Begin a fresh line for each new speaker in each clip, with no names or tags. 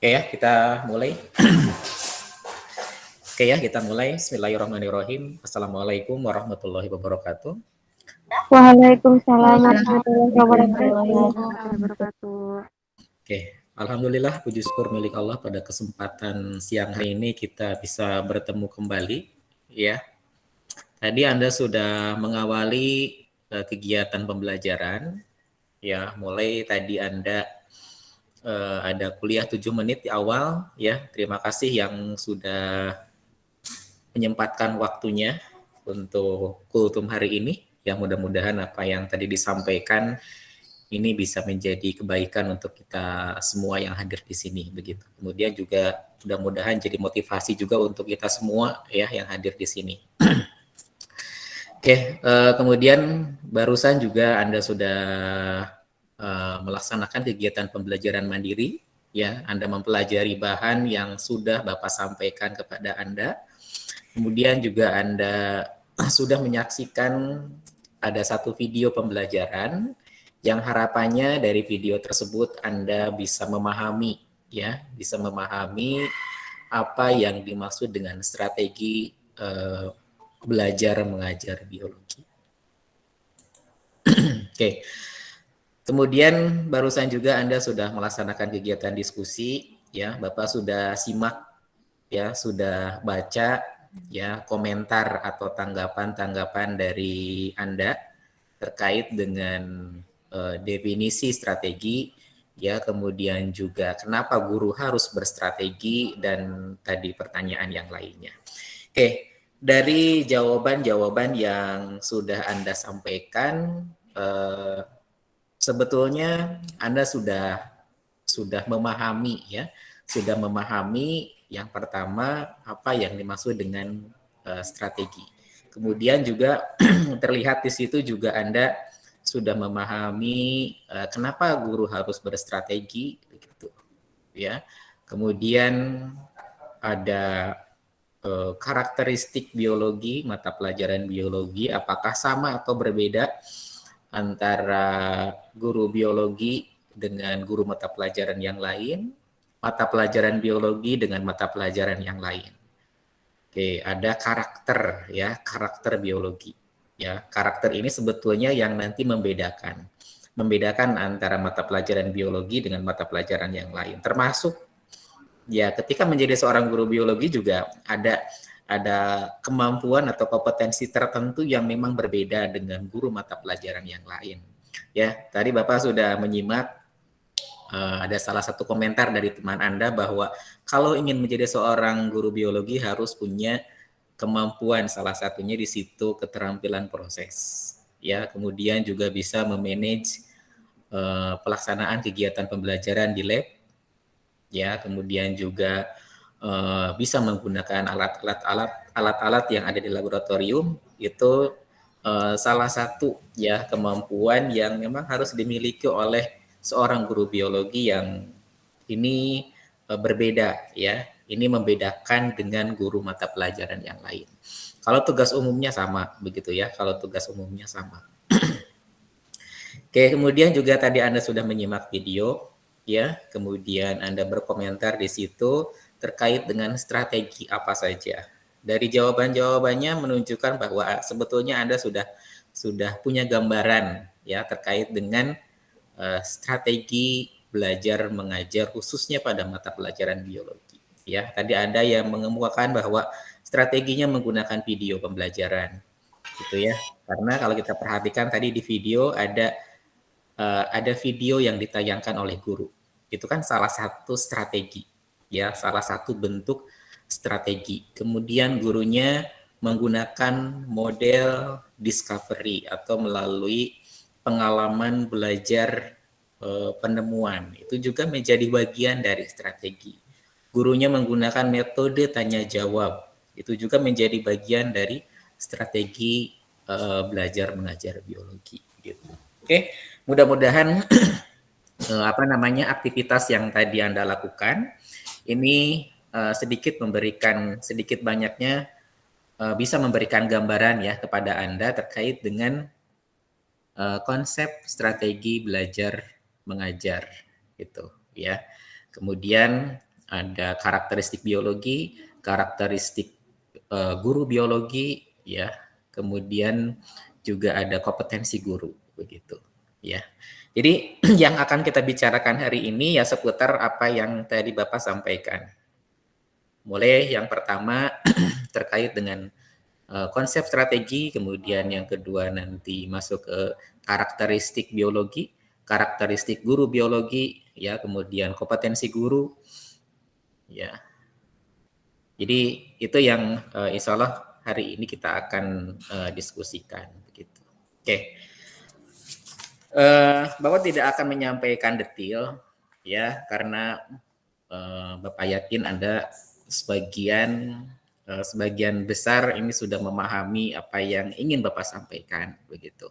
Oke ya, kita mulai. Oke ya, kita mulai. Bismillahirrahmanirrahim. Assalamualaikum warahmatullahi wabarakatuh.
Waalaikumsalam warahmatullahi wabarakatuh.
Oke, alhamdulillah puji syukur milik Allah pada kesempatan siang hari ini kita bisa bertemu kembali. Ya, tadi Anda sudah mengawali kegiatan pembelajaran. Ya, mulai tadi Anda ada kuliah 7 menit di awal. Ya, terima kasih yang sudah menyempatkan waktunya untuk kultum hari ini. Yang mudah-mudahan apa yang tadi disampaikan ini bisa menjadi kebaikan untuk kita semua yang hadir di sini begitu. Kemudian juga mudah-mudahan jadi motivasi juga untuk kita semua ya yang hadir di sini. Oke, kemudian barusan juga Anda sudah melaksanakan kegiatan pembelajaran mandiri ya. Anda mempelajari bahan yang sudah Bapak sampaikan kepada Anda. Kemudian juga Anda sudah menyaksikan ada satu video pembelajaran yang harapannya dari video tersebut Anda bisa memahami ya, bisa memahami apa yang dimaksud dengan strategi belajar mengajar biologi. Oke. Kemudian barusan juga Anda sudah melaksanakan kegiatan diskusi ya, Bapak sudah simak ya, sudah baca ya komentar atau tanggapan-tanggapan dari Anda terkait dengan definisi strategi ya, kemudian juga kenapa guru harus berstrategi dan tadi pertanyaan yang lainnya. Oke, dari jawaban-jawaban yang sudah Anda sampaikan sebetulnya Anda sudah memahami ya, sudah memahami yang pertama apa yang dimaksud dengan strategi. Kemudian juga terlihat di situ juga Anda sudah memahami kenapa guru harus berstrategi begitu ya. Kemudian ada karakteristik biologi, mata pelajaran biologi apakah sama atau berbeda antara guru biologi dengan guru mata pelajaran yang lain, mata pelajaran biologi dengan mata pelajaran yang lain. Oke, ada karakter ya, karakter biologi. Ya, karakter ini sebetulnya yang nanti membedakan antara mata pelajaran biologi dengan mata pelajaran yang lain. Termasuk ya ketika menjadi seorang guru biologi juga ada kemampuan atau kompetensi tertentu yang memang berbeda dengan guru mata pelajaran yang lain. Ya, tadi Bapak sudah menyimak ada salah satu komentar dari teman Anda bahwa kalau ingin menjadi seorang guru biologi harus punya kemampuan, salah satunya di situ keterampilan proses. Ya, kemudian juga bisa memanage pelaksanaan kegiatan pembelajaran di lab. Ya, kemudian juga bisa menggunakan alat-alat yang ada di laboratorium itu salah satu ya kemampuan yang memang harus dimiliki oleh seorang guru biologi yang ini berbeda ya. Ini membedakan dengan guru mata pelajaran yang lain. Kalau tugas umumnya sama begitu ya, kalau tugas umumnya sama. Oke, kemudian juga tadi Anda sudah menyimak video ya, kemudian Anda berkomentar di situ terkait dengan strategi apa saja. Dari jawaban-jawabannya menunjukkan bahwa sebetulnya Anda sudah punya gambaran ya terkait dengan strategi belajar mengajar khususnya pada mata pelajaran biologi. Ya, tadi ada yang mengemukakan bahwa strateginya menggunakan video pembelajaran, gitu ya. Karena kalau kita perhatikan tadi di video ada video yang ditayangkan oleh guru. Itu kan salah satu strategi, ya, salah satu bentuk strategi. Kemudian gurunya menggunakan model discovery atau melalui pengalaman belajar penemuan. Itu juga menjadi bagian dari strategi. Gurunya menggunakan metode tanya jawab. Itu juga menjadi bagian dari strategi belajar mengajar biologi. Gitu. Oke, mudah-mudahan aktivitas yang tadi Anda lakukan ini sedikit banyaknya bisa memberikan gambaran ya kepada Anda terkait dengan konsep strategi belajar mengajar gitu ya. Kemudian ada karakteristik biologi, karakteristik guru biologi, ya. Kemudian juga ada kompetensi guru, begitu, ya. Jadi yang akan kita bicarakan hari ini ya seputar apa yang tadi Bapak sampaikan. Mulai yang pertama terkait dengan konsep strategi, kemudian yang kedua nanti masuk ke karakteristik biologi, karakteristik guru biologi, ya, kemudian kompetensi guru, ya. Jadi itu yang insya Allah hari ini kita akan diskusikan, begitu. Oke, Bapak tidak akan menyampaikan detail, ya, karena Bapak yakin Anda sebagian besar ini sudah memahami apa yang ingin Bapak sampaikan, begitu.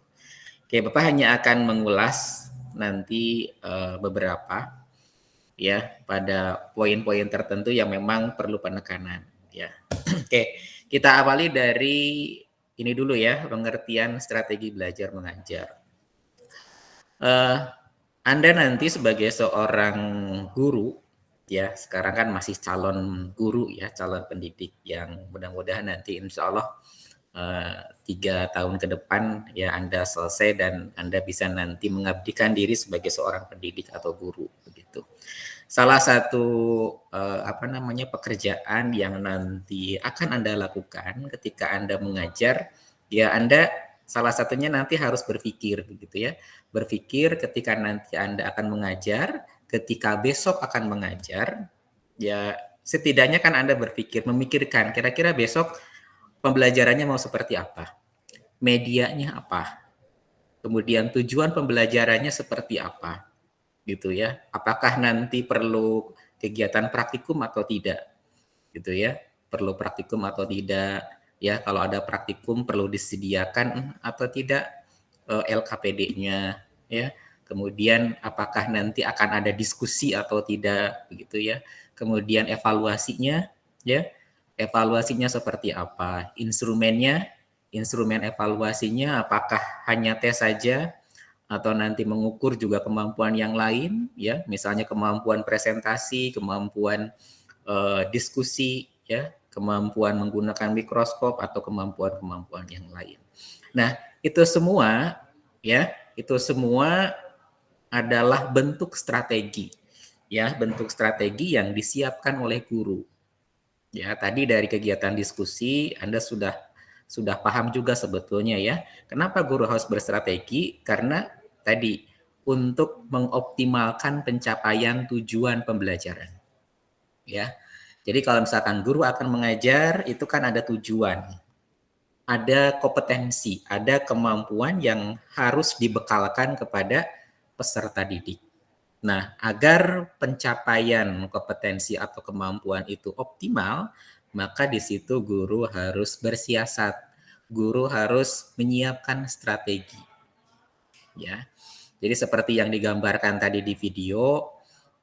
Oke, Bapak hanya akan mengulas nanti beberapa, ya, pada poin-poin tertentu yang memang perlu penekanan, ya. Oke, kita awali dari ini dulu ya, pengertian strategi belajar mengajar. Anda nanti sebagai seorang guru, ya, sekarang kan masih calon guru, ya, calon pendidik yang mudah-mudahan nanti insya Allah 3 tahun ke depan ya Anda selesai dan Anda bisa nanti mengabdikan diri sebagai seorang pendidik atau guru, begitu. Salah satu pekerjaan yang nanti akan Anda lakukan ketika Anda mengajar, ya Anda salah satunya nanti harus berpikir, begitu ya. Berpikir ketika nanti Anda akan mengajar, ketika besok akan mengajar, ya setidaknya kan Anda memikirkan kira-kira besok pembelajarannya mau seperti apa, medianya apa, kemudian tujuan pembelajarannya seperti apa, gitu ya. Apakah nanti perlu kegiatan praktikum atau tidak, gitu ya. Perlu praktikum atau tidak, ya. Kalau ada praktikum perlu disediakan atau tidak LKPD-nya, ya. Kemudian apakah nanti akan ada diskusi atau tidak, begitu ya. Kemudian evaluasinya, ya. Evaluasinya seperti apa? Instrumen evaluasinya apakah hanya tes saja atau nanti mengukur juga kemampuan yang lain, ya, misalnya kemampuan presentasi, kemampuan diskusi, ya, kemampuan menggunakan mikroskop atau kemampuan-kemampuan yang lain. Nah, itu semua, ya, itu semua adalah bentuk strategi, ya, bentuk strategi yang disiapkan oleh guru. Ya, tadi dari kegiatan diskusi Anda sudah paham juga sebetulnya ya. Kenapa guru harus berstrategi? Karena tadi untuk mengoptimalkan pencapaian tujuan pembelajaran. Ya. Jadi kalau misalkan guru akan mengajar itu kan ada tujuan. Ada kompetensi, ada kemampuan yang harus dibekalkan kepada peserta didik. Nah, agar pencapaian kompetensi atau kemampuan itu optimal, maka di situ guru harus bersiasat. Guru harus menyiapkan strategi. Ya. Jadi seperti yang digambarkan tadi di video,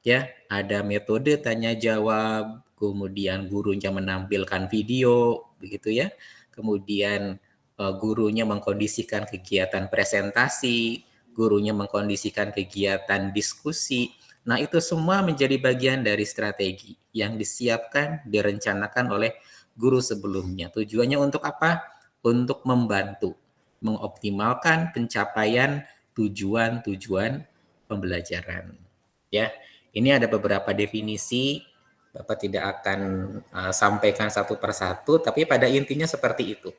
ya, ada metode tanya jawab, kemudian gurunya menampilkan video, begitu ya. Kemudian gurunya mengkondisikan kegiatan presentasi, gurunya mengkondisikan kegiatan diskusi. Nah, itu semua menjadi bagian dari strategi yang disiapkan, direncanakan oleh guru sebelumnya. Tujuannya untuk apa? Untuk membantu, mengoptimalkan pencapaian tujuan-tujuan pembelajaran. Ya, ini ada beberapa definisi. Bapak tidak akan sampaikan satu persatu, tapi pada intinya seperti itu.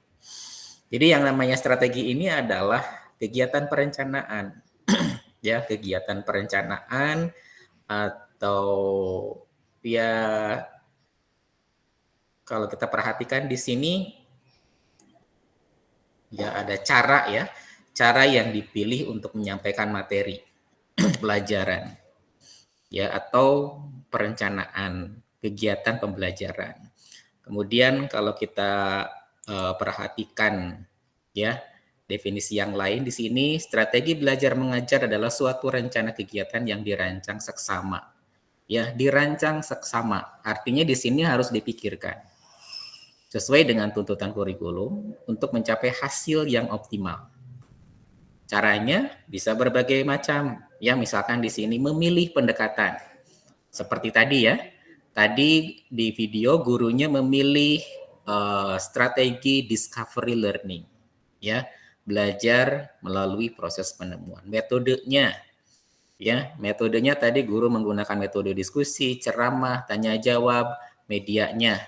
Jadi yang namanya strategi ini adalah kegiatan perencanaan, ya, kegiatan perencanaan atau ya kalau kita perhatikan di sini ya ada cara yang dipilih untuk menyampaikan materi pelajaran, ya, atau perencanaan kegiatan pembelajaran. Kemudian kalau kita perhatikan ya definisi yang lain di sini, strategi belajar mengajar adalah suatu rencana kegiatan yang dirancang seksama. Ya, dirancang seksama. Artinya di sini harus dipikirkan sesuai dengan tuntutan kurikulum untuk mencapai hasil yang optimal. Caranya bisa berbagai macam. Ya, misalkan di sini memilih pendekatan. Seperti tadi ya. tadi di video gurunya memilih strategi discovery learning, ya, belajar melalui proses penemuan. Metodenya, ya, metodenya tadi guru menggunakan metode diskusi, ceramah, tanya jawab, medianya,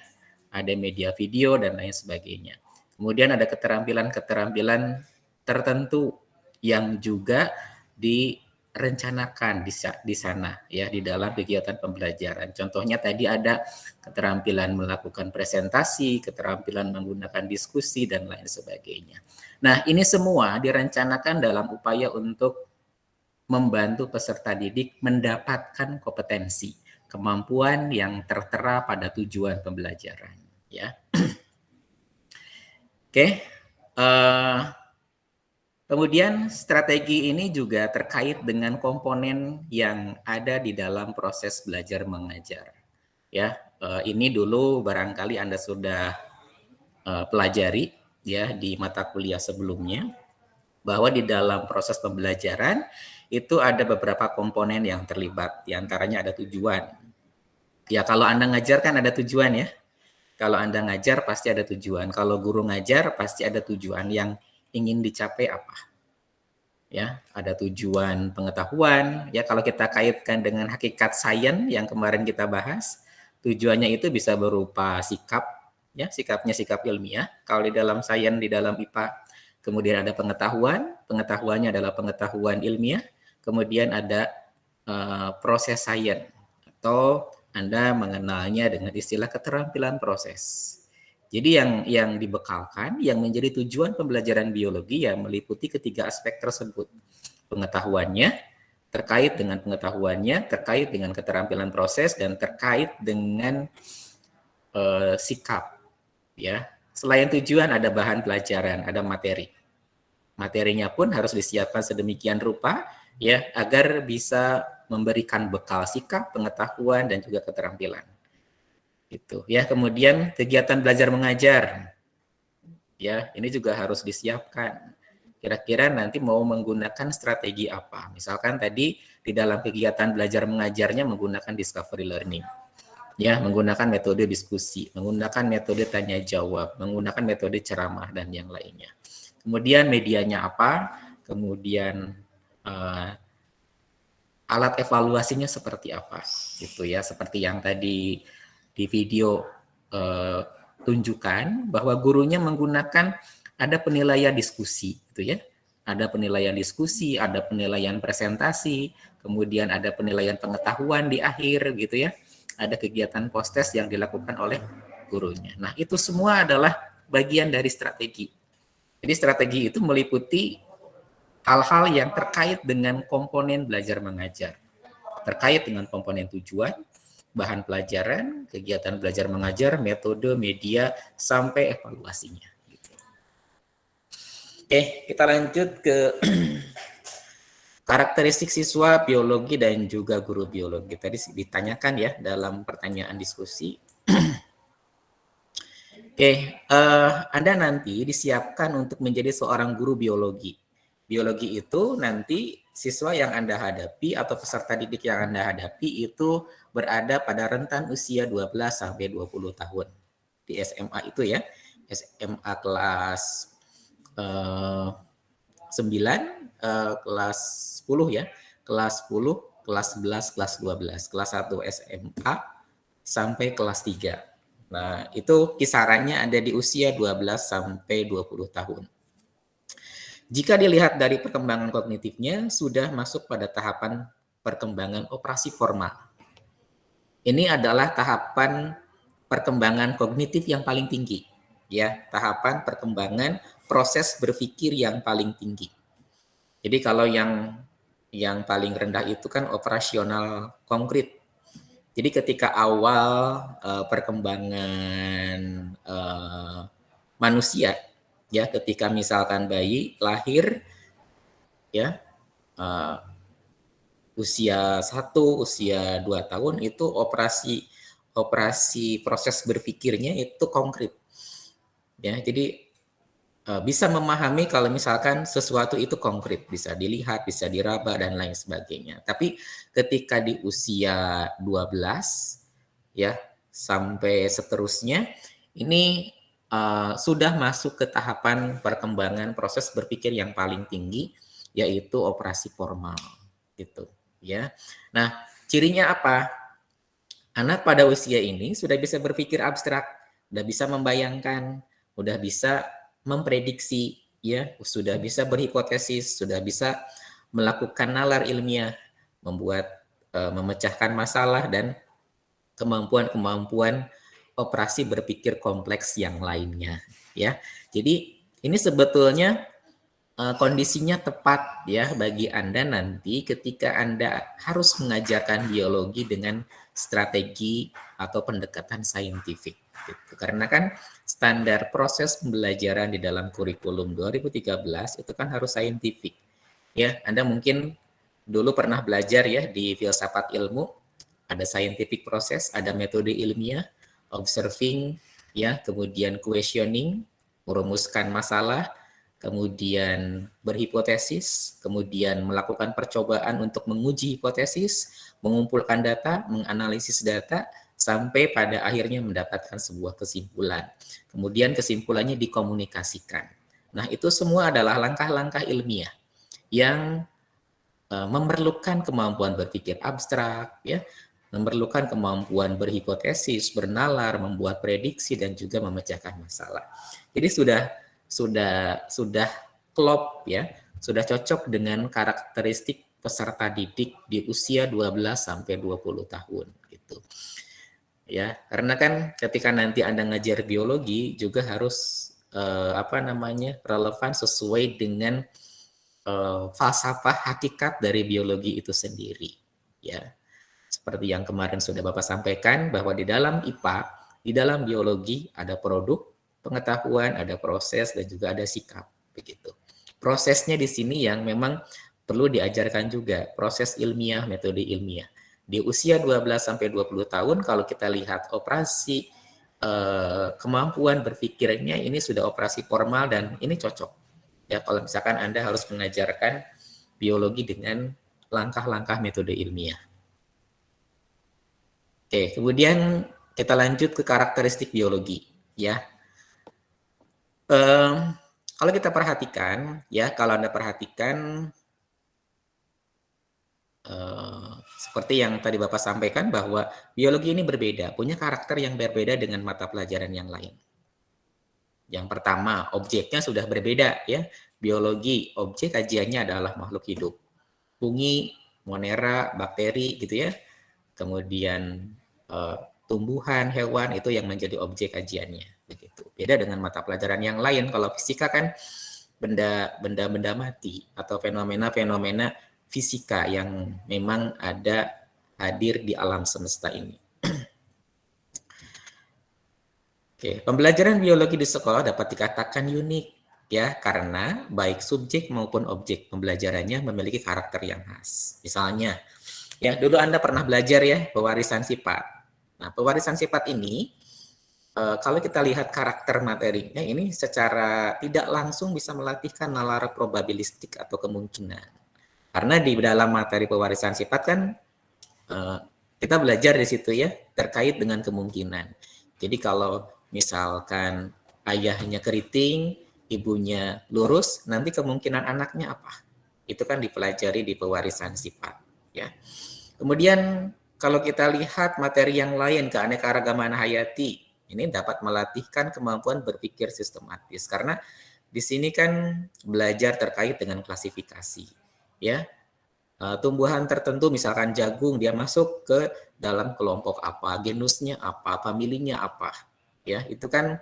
ada media video dan lain sebagainya. Kemudian ada keterampilan-keterampilan tertentu yang juga direncanakan di sana, ya, di dalam kegiatan pembelajaran. Contohnya tadi ada keterampilan melakukan presentasi, keterampilan menggunakan diskusi dan lain sebagainya. Nah, ini semua direncanakan dalam upaya untuk membantu peserta didik mendapatkan kompetensi, kemampuan yang tertera pada tujuan pembelajaran, ya. Oke. Kemudian strategi ini juga terkait dengan komponen yang ada di dalam proses belajar mengajar. Ya, ini dulu barangkali Anda sudah pelajari, ya, di mata kuliah sebelumnya, bahwa di dalam proses pembelajaran itu ada beberapa komponen yang terlibat. Di antaranya ada tujuan. Ya, kalau Anda ngajar kan ada tujuan, ya. Kalau Anda ngajar pasti ada tujuan. Kalau guru ngajar pasti ada tujuan yang ingin dicapai apa. Ya, ada tujuan pengetahuan. Ya, kalau kita kaitkan dengan hakikat sains yang kemarin kita bahas, tujuannya itu bisa berupa sikap, ya, sikapnya sikap ilmiah. Kalau di dalam sains, di dalam IPA, kemudian ada pengetahuan, pengetahuannya adalah pengetahuan ilmiah. Kemudian ada proses sains atau Anda mengenalnya dengan istilah keterampilan proses. Jadi yang dibekalkan, yang menjadi tujuan pembelajaran biologi ya meliputi ketiga aspek tersebut. Pengetahuannya, terkait dengan pengetahuannya, terkait dengan keterampilan proses, dan terkait dengan sikap. Ya. Selain tujuan ada bahan pelajaran, ada materi. Materinya pun harus disiapkan sedemikian rupa ya agar bisa memberikan bekal sikap, pengetahuan, dan juga keterampilan. Itu ya. Kemudian kegiatan belajar mengajar, ya ini juga harus disiapkan. Kira-kira nanti mau menggunakan strategi apa? Misalkan tadi di dalam kegiatan belajar mengajarnya menggunakan discovery learning, ya menggunakan metode diskusi, menggunakan metode tanya jawab, menggunakan metode ceramah dan yang lainnya. Kemudian medianya apa? Kemudian alat evaluasinya seperti apa? Gitu ya, seperti yang tadi di video tunjukkan bahwa gurunya menggunakan ada penilaian diskusi, gitu ya. Ada penilaian diskusi, ada penilaian presentasi, kemudian ada penilaian pengetahuan di akhir, gitu ya. Ada kegiatan post-test yang dilakukan oleh gurunya. Nah, itu semua adalah bagian dari strategi. Jadi strategi itu meliputi hal-hal yang terkait dengan komponen belajar mengajar, terkait dengan komponen tujuan, bahan pelajaran, kegiatan belajar mengajar, metode, media, sampai evaluasinya. Gitu. Oke, kita lanjut ke karakteristik siswa biologi dan juga guru biologi. Tadi ditanyakan ya dalam pertanyaan diskusi. Oke, Anda nanti disiapkan untuk menjadi seorang guru biologi. Biologi itu nanti siswa yang Anda hadapi atau peserta didik yang Anda hadapi itu berada pada rentan usia 12 sampai 20 tahun. Di SMA itu ya, SMA kelas 9, kelas 10 ya, kelas 10, kelas 11, kelas 12, kelas 1 SMA sampai kelas 3. Nah, itu kisarannya ada di usia 12 sampai 20 tahun. Jika dilihat dari perkembangan kognitifnya, sudah masuk pada tahapan perkembangan operasi formal. Ini adalah tahapan perkembangan kognitif yang paling tinggi, ya, tahapan perkembangan proses berpikir yang paling tinggi. Jadi kalau yang paling rendah itu kan operasional konkret. Jadi ketika awal perkembangan manusia, ya ketika misalkan bayi lahir ya usia 1, usia 2 tahun itu operasi proses berpikirnya itu konkret ya. Jadi bisa memahami kalau misalkan sesuatu itu konkret, bisa dilihat, bisa diraba dan lain sebagainya. Tapi ketika di usia 12 ya sampai seterusnya, ini sudah masuk ke tahapan perkembangan proses berpikir yang paling tinggi, yaitu operasi formal, gitu ya. Nah, cirinya apa? Anak pada usia ini sudah bisa berpikir abstrak, sudah bisa membayangkan, sudah bisa memprediksi, ya, sudah bisa berhipotesis, sudah bisa melakukan nalar ilmiah, memecahkan masalah dan kemampuan-kemampuan operasi berpikir kompleks yang lainnya, ya. Jadi ini sebetulnya kondisinya tepat ya bagi Anda nanti ketika Anda harus mengajarkan biologi dengan strategi atau pendekatan saintifik. Gitu. Karena kan standar proses pembelajaran di dalam kurikulum 2013 itu kan harus saintifik. Ya, Anda mungkin dulu pernah belajar ya di filsafat ilmu, ada scientific proses, ada metode ilmiah, observing, ya, kemudian questioning, merumuskan masalah, kemudian berhipotesis, kemudian melakukan percobaan untuk menguji hipotesis, mengumpulkan data, menganalisis data, sampai pada akhirnya mendapatkan sebuah kesimpulan. Kemudian kesimpulannya dikomunikasikan. Nah, itu semua adalah langkah-langkah ilmiah yang memerlukan kemampuan berpikir abstrak, ya, memerlukan kemampuan berhipotesis, bernalar, membuat prediksi dan juga memecahkan masalah. Jadi sudah klop ya, sudah cocok dengan karakteristik peserta didik di usia 12 sampai 20 tahun gitu. Ya, karena kan ketika nanti Anda ngajar biologi juga harus relevan sesuai dengan falsafah hakikat dari biologi itu sendiri, ya. Seperti yang kemarin sudah Bapak sampaikan, bahwa di dalam IPA, di dalam biologi ada produk pengetahuan, ada proses, dan juga ada sikap. Begitu. Prosesnya di sini yang memang perlu diajarkan juga, proses ilmiah, metode ilmiah. Di usia 12-20 tahun, kalau kita lihat operasi kemampuan berpikirnya, ini sudah operasi formal dan ini cocok. Ya, kalau misalkan Anda harus mengajarkan biologi dengan langkah-langkah metode ilmiah. Oke, kemudian kita lanjut ke karakteristik biologi, ya. Kalau kita perhatikan, ya, kalau Anda perhatikan, seperti yang tadi Bapak sampaikan bahwa biologi ini berbeda, punya karakter yang berbeda dengan mata pelajaran yang lain. Yang pertama, objeknya sudah berbeda, ya. Biologi, objek kajiannya adalah makhluk hidup. Fungi, monera, bakteri, gitu ya. Kemudian tumbuhan, hewan itu yang menjadi objek kajiannya, begitu. Beda dengan mata pelajaran yang lain. Kalau fisika kan benda-benda mati atau fenomena-fenomena fisika yang memang ada hadir di alam semesta ini. Oke, pembelajaran biologi di sekolah dapat dikatakan unik ya karena baik subjek maupun objek pembelajarannya memiliki karakter yang khas. Misalnya, ya dulu Anda pernah belajar ya pewarisan sifat. Nah, pewarisan sifat ini kalau kita lihat karakter materinya ini secara tidak langsung bisa melatihkan nalar probabilistik atau kemungkinan. Karena di dalam materi pewarisan sifat kan kita belajar di situ ya terkait dengan kemungkinan. Jadi kalau misalkan ayahnya keriting, ibunya lurus, nanti kemungkinan anaknya apa? Itu kan dipelajari di pewarisan sifat ya. Kemudian kalau kita lihat materi yang lain, keanekaragaman hayati, ini dapat melatihkan kemampuan berpikir sistematis karena di sini kan belajar terkait dengan klasifikasi, ya. Tumbuhan tertentu misalkan jagung dia masuk ke dalam kelompok apa, genusnya apa, familinya apa, ya. Itu kan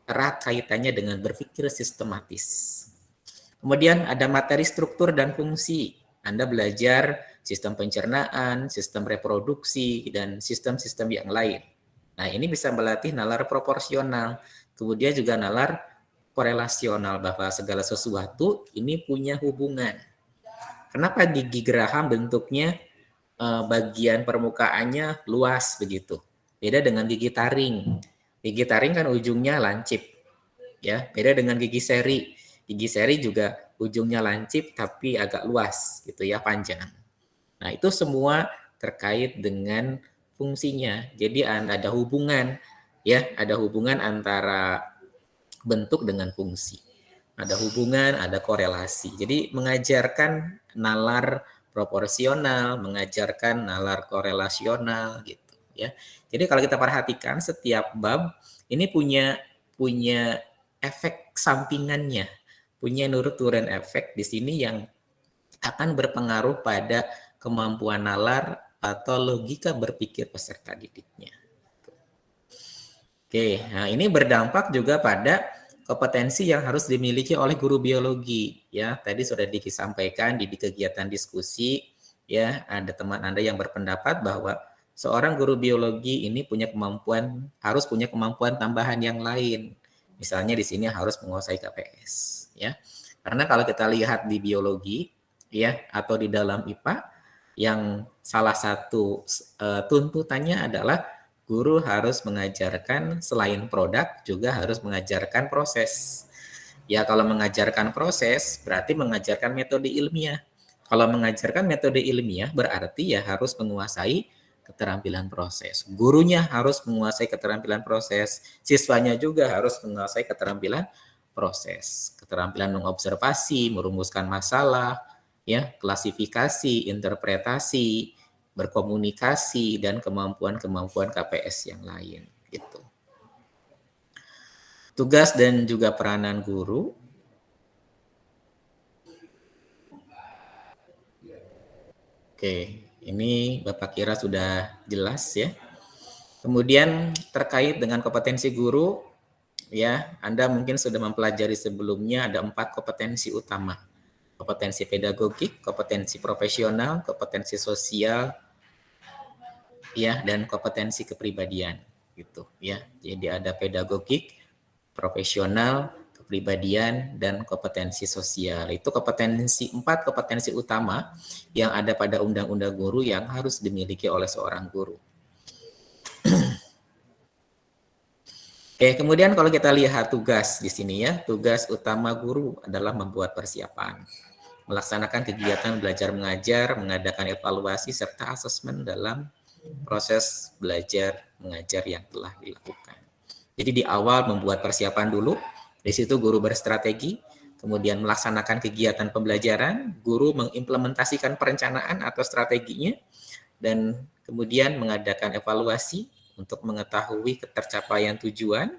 erat kaitannya dengan berpikir sistematis. Kemudian ada materi struktur dan fungsi. Anda belajar sistem pencernaan, sistem reproduksi, dan sistem-sistem yang lain. Nah, ini bisa melatih nalar proporsional. Kemudian juga nalar korelasional, bahwa segala sesuatu ini punya hubungan. Kenapa gigi geraham bentuknya bagian permukaannya luas begitu? Beda dengan gigi taring. Gigi taring kan ujungnya lancip. Ya, beda dengan gigi seri. Gigi seri juga ujungnya lancip tapi agak luas gitu ya, panjang. Nah, itu semua terkait dengan fungsinya. Jadi ada hubungan, ya, ada hubungan antara bentuk dengan fungsi. Ada hubungan, ada korelasi. Jadi mengajarkan nalar proporsional, mengajarkan nalar korelasional gitu ya. Jadi kalau kita perhatikan setiap bab ini punya efek sampingannya, punya nurut-turunan efek di sini yang akan berpengaruh pada kemampuan nalar atau logika berpikir peserta didiknya. Oke, nah ini berdampak juga pada kompetensi yang harus dimiliki oleh guru biologi. Ya, tadi sudah disampaikan di kegiatan diskusi, ya, ada teman Anda yang berpendapat bahwa seorang guru biologi ini harus punya kemampuan tambahan yang lain. Misalnya di sini harus menguasai KPS, ya. Karena kalau kita lihat di biologi, ya, atau di dalam IPA, yang salah satu tuntutannya adalah guru harus mengajarkan selain produk juga harus mengajarkan proses. Ya, kalau mengajarkan proses berarti mengajarkan metode ilmiah. Kalau mengajarkan metode ilmiah berarti ya harus menguasai keterampilan proses. Gurunya harus menguasai keterampilan proses, siswanya juga harus menguasai keterampilan proses. Keterampilan mengobservasi, merumuskan masalah, ya, klasifikasi, interpretasi, berkomunikasi, dan kemampuan-kemampuan KPS yang lain gitu. Tugas dan juga peranan guru. Oke, ini Bapak kira sudah jelas ya. Kemudian terkait dengan kompetensi guru, ya, Anda mungkin sudah mempelajari sebelumnya ada 4 kompetensi utama. Kompetensi pedagogik, kompetensi profesional, kompetensi sosial, ya, dan kompetensi kepribadian gitu ya. Jadi ada pedagogik, profesional, kepribadian, dan kompetensi sosial. Itu empat kompetensi utama yang ada pada Undang-Undang Guru yang harus dimiliki oleh seorang guru. Oke, kemudian kalau kita lihat tugas di sini ya, tugas utama guru adalah membuat persiapan, melaksanakan kegiatan belajar mengajar, mengadakan evaluasi serta asesmen dalam proses belajar mengajar yang telah dilakukan. Jadi di awal membuat persiapan dulu, di situ guru berstrategi, kemudian melaksanakan kegiatan pembelajaran, guru mengimplementasikan perencanaan atau strateginya, dan kemudian mengadakan evaluasi untuk mengetahui ketercapaian tujuan,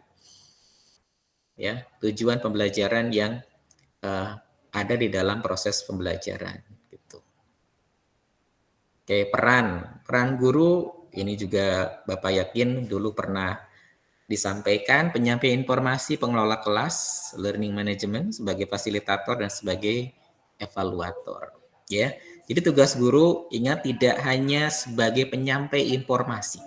ya, tujuan pembelajaran yang ada di dalam proses pembelajaran. Gitu. Oke, peran guru ini juga Bapak yakin dulu pernah disampaikan, penyampaian informasi pengelola kelas, learning management sebagai fasilitator dan sebagai evaluator. Ya, jadi tugas guru ingat tidak hanya sebagai penyampai informasi,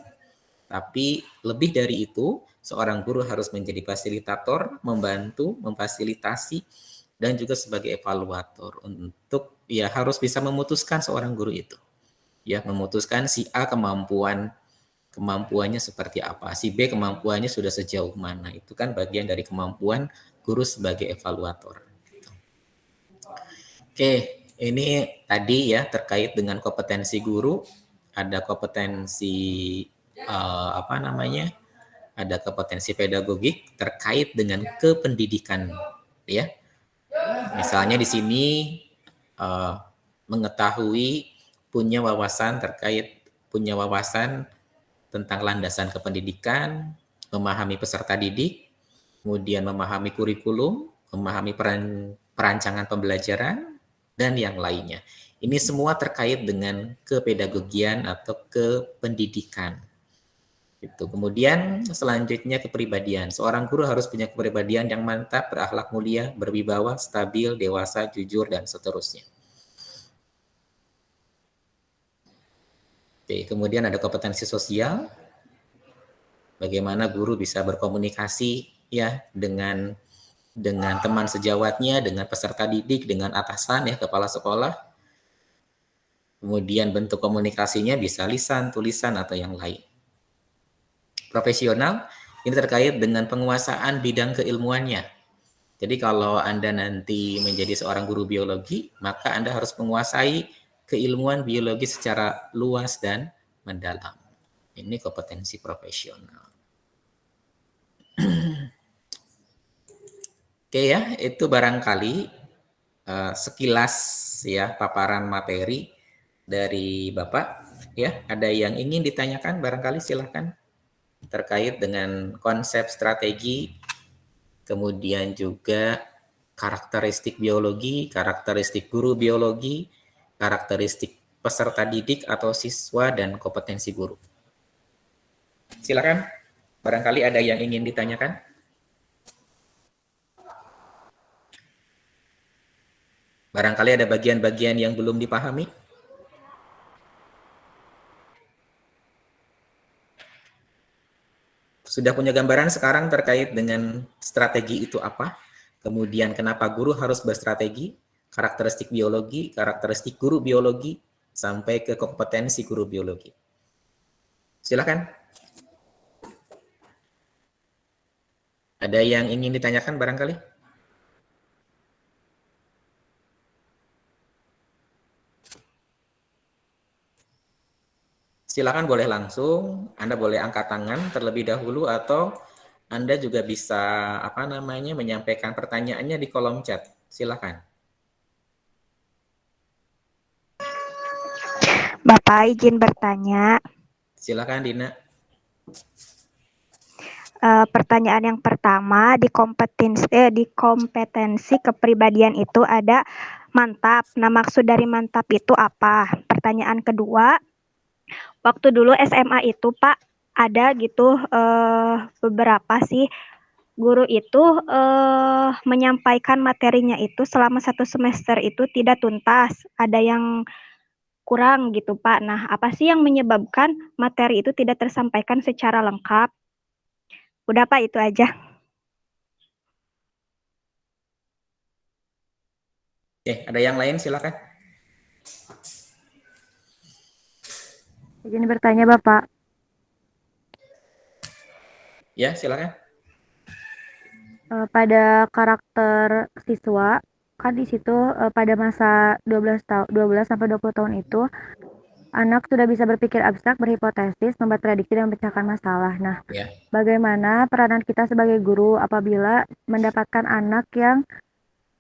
tapi lebih dari itu, seorang guru harus menjadi fasilitator, membantu, memfasilitasi, dan juga sebagai evaluator untuk ya harus bisa memutuskan seorang guru itu. Ya, memutuskan si A kemampuannya seperti apa, si B kemampuannya sudah sejauh mana. Itu kan bagian dari kemampuan guru sebagai evaluator. Oke, ini tadi ya terkait dengan kompetensi guru, ada kompetensi ada kompetensi pedagogik terkait dengan kependidikan, ya. Misalnya di sini mengetahui punya wawasan tentang landasan kependidikan, memahami peserta didik, kemudian memahami kurikulum, memahami perancangan pembelajaran, dan yang lainnya. Ini semua terkait dengan kepedagogian atau kependidikan. Itu. Kemudian selanjutnya kepribadian. Seorang guru harus punya kepribadian yang mantap, berakhlak mulia, berwibawa, stabil, dewasa, jujur, dan seterusnya. Oke, kemudian ada kompetensi sosial. Bagaimana guru bisa berkomunikasi ya dengan teman sejawatnya, dengan peserta didik, dengan atasan ya, kepala sekolah. Kemudian bentuk komunikasinya bisa lisan, tulisan, atau yang lain. Profesional ini terkait dengan penguasaan bidang keilmuannya. Jadi kalau Anda nanti menjadi seorang guru biologi, maka Anda harus menguasai keilmuan biologi secara luas dan mendalam. Ini kompetensi profesional. Oke ya, itu barangkali sekilas ya paparan materi dari Bapak. Ya, ada yang ingin ditanyakan barangkali silahkan terkait dengan konsep strategi, kemudian juga karakteristik biologi, karakteristik guru biologi, karakteristik peserta didik atau siswa, dan kompetensi guru. Silakan, barangkali ada yang ingin ditanyakan. Barangkali ada bagian-bagian yang belum dipahami. Sudah punya gambaran sekarang terkait dengan strategi itu apa? Kemudian kenapa guru harus berstrategi? Karakteristik biologi, karakteristik guru biologi, sampai ke kompetensi guru biologi. Silakan. Ada yang ingin ditanyakan barangkali? Silakan, boleh langsung. Anda boleh angkat tangan terlebih dahulu atau Anda juga bisa menyampaikan pertanyaannya di kolom chat. Silakan.
Bapak izin bertanya.
Silakan Dina.
Pertanyaan yang pertama di kompetensi kepribadian itu ada mantap. Nah, maksud dari mantap itu apa? Pertanyaan kedua, waktu dulu SMA itu Pak ada gitu beberapa sih guru itu menyampaikan materinya itu selama 1 semester itu tidak tuntas. Ada yang kurang gitu Pak. Nah, apa sih yang menyebabkan materi itu tidak tersampaikan secara lengkap? Udah Pak, itu aja.
Oke, ada yang lain silakan.
Izin bertanya Bapak.
Ya, silakan.
Pada karakter siswa kan di situ pada masa 12 sampai 20 tahun itu anak sudah bisa berpikir abstrak, berhipotesis, membuat prediksi dan memecahkan masalah. Nah,
Ya.
bagaimana peranan kita sebagai guru apabila mendapatkan anak yang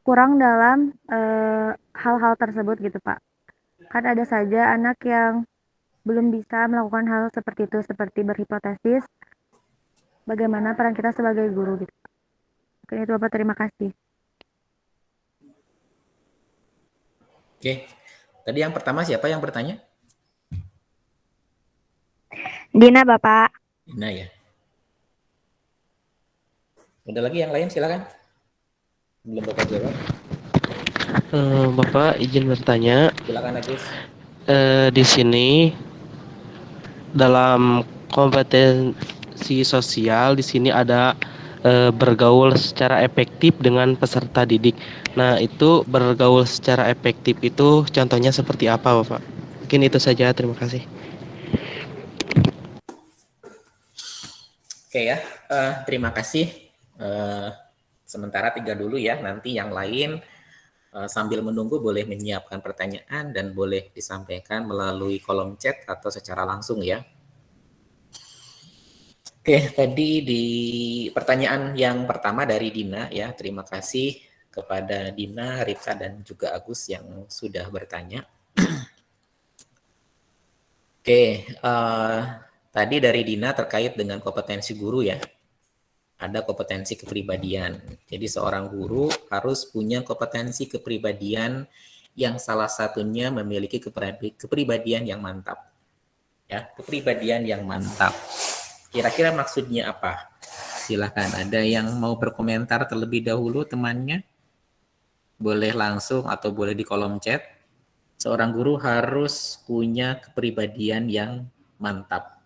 kurang dalam hal-hal tersebut gitu Pak? Kan ada saja anak yang belum bisa melakukan hal seperti itu, seperti berhipotesis. Bagaimana peran kita sebagai guru gitu? Mungkin itu Bapak, terima kasih.
Oke. Tadi yang pertama siapa yang bertanya?
Dina Bapak.
Dina ya. Ada lagi yang lain silakan. Belum Bapak jawab.
Bapak izin bertanya.
Silakan Agus.
Di sini dalam kompetensi sosial di sini ada bergaul secara efektif dengan peserta didik. Nah, itu bergaul secara efektif itu contohnya seperti apa, Bapak? Mungkin itu saja. Terima kasih.
Oke ya, terima kasih. Sementara 3 dulu ya, nanti yang lain sambil menunggu boleh menyiapkan pertanyaan dan boleh disampaikan melalui kolom chat atau secara langsung ya. Oke, tadi di pertanyaan yang pertama dari Dina ya, terima kasih kepada Dina, Rita, dan juga Agus yang sudah bertanya. Oke, tadi dari Dina terkait dengan kompetensi guru ya. Ada kompetensi kepribadian. Jadi seorang guru harus punya kompetensi kepribadian yang salah satunya memiliki kepribadian yang mantap. Ya, kepribadian yang mantap. Kira-kira maksudnya apa? Silakan, ada yang mau berkomentar terlebih dahulu temannya? Boleh langsung atau boleh di kolom chat. Seorang guru harus punya kepribadian yang mantap.